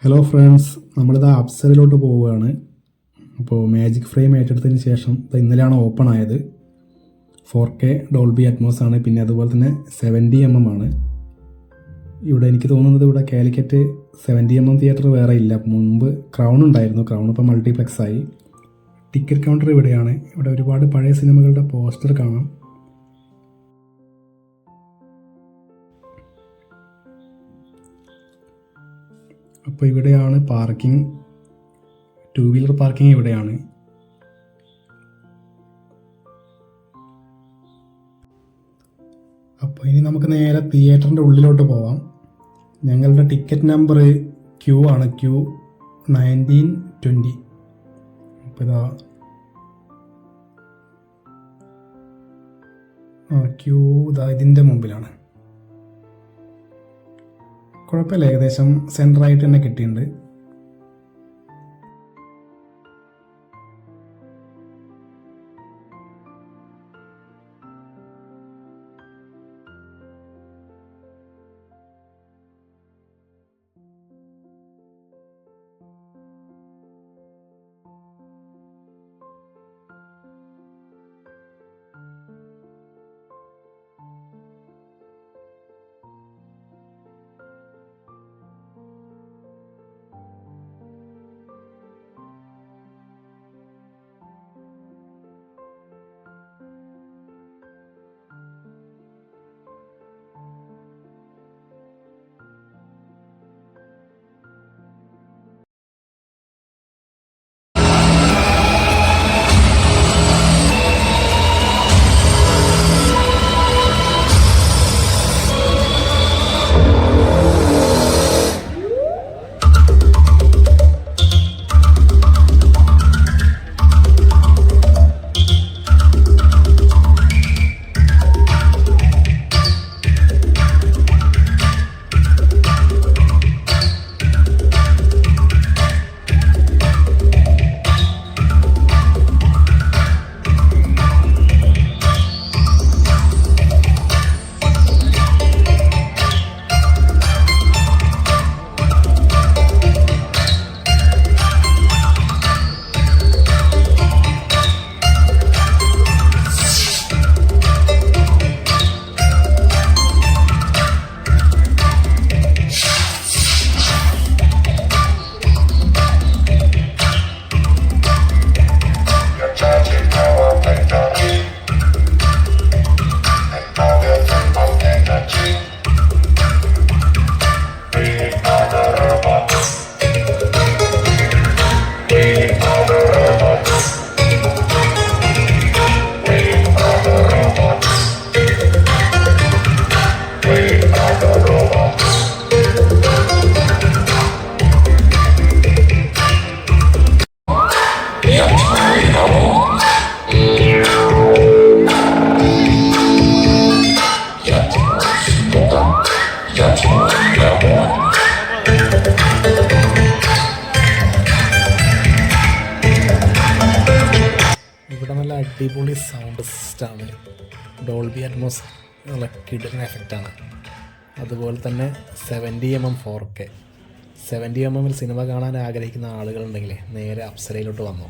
Hello friends, നമ്മളിത് അപ്സരയിലോട്ട് പോവുകയാണ്. അപ്പോൾ മാജിക് ഫ്രെയിം ഏറ്റെടുത്തതിന് ശേഷം ഇന്നലെയാണ് ഓപ്പൺ ആയത്. 4K ഡോൾബി അറ്റ്മോസ് ആണ്. പിന്നെ അതുപോലെ തന്നെ 70mm ആണ്. ഇവിടെ എനിക്ക് തോന്നുന്നത് ഇവിടെ കാലിക്കറ്റ് 70mm തിയേറ്റർ വേറെ ഇല്ല. മുമ്പ് ക്രൗൺ ഉണ്ടായിരുന്നു. ക്രൗൺ ഇപ്പോൾ മൾട്ടിപ്ലക്സ് ആയി. ടിക്കറ്റ് കൗണ്ടർ ഇവിടെയാണ്. ഇവിടെ ഒരുപാട് പഴയ സിനിമകളുടെ പോസ്റ്റർ കാണാം. അപ്പോൾ ഇവിടെയാണ് പാർക്കിംഗ്. 2 വീലർ പാർക്കിംഗ് ഇവിടെയാണ്. അപ്പോൾ ഇനി നമുക്ക് നേരെ തിയേറ്ററിൻ്റെ ഉള്ളിലോട്ട് പോവാം. ഞങ്ങളുടെ ടിക്കറ്റ് നമ്പർ Q ആണ്, Q1920. അപ്പോൾ ഇതാ Q ഇതിൻ്റെ മുമ്പിലാണ്. കുഴപ്പമില്ല, ഏകദേശം സെൻറ്ററായിട്ട് തന്നെ കിട്ടിയിട്ടുണ്ട്. ഇവിടെ നല്ല അടിപൊളി സൗണ്ട് സിസ്റ്റമാണ്. ഡോൾബി അറ്റ്മോസ് നല്ല കിടിലൻ എഫക്റ്റാണ്. അതുപോലെ തന്നെ 70mm 4K 70mm സിനിമ കാണാൻ ആഗ്രഹിക്കുന്ന ആളുകളുണ്ടെങ്കിൽ നേരെ അപ്സരയിലോട്ട് വന്നു.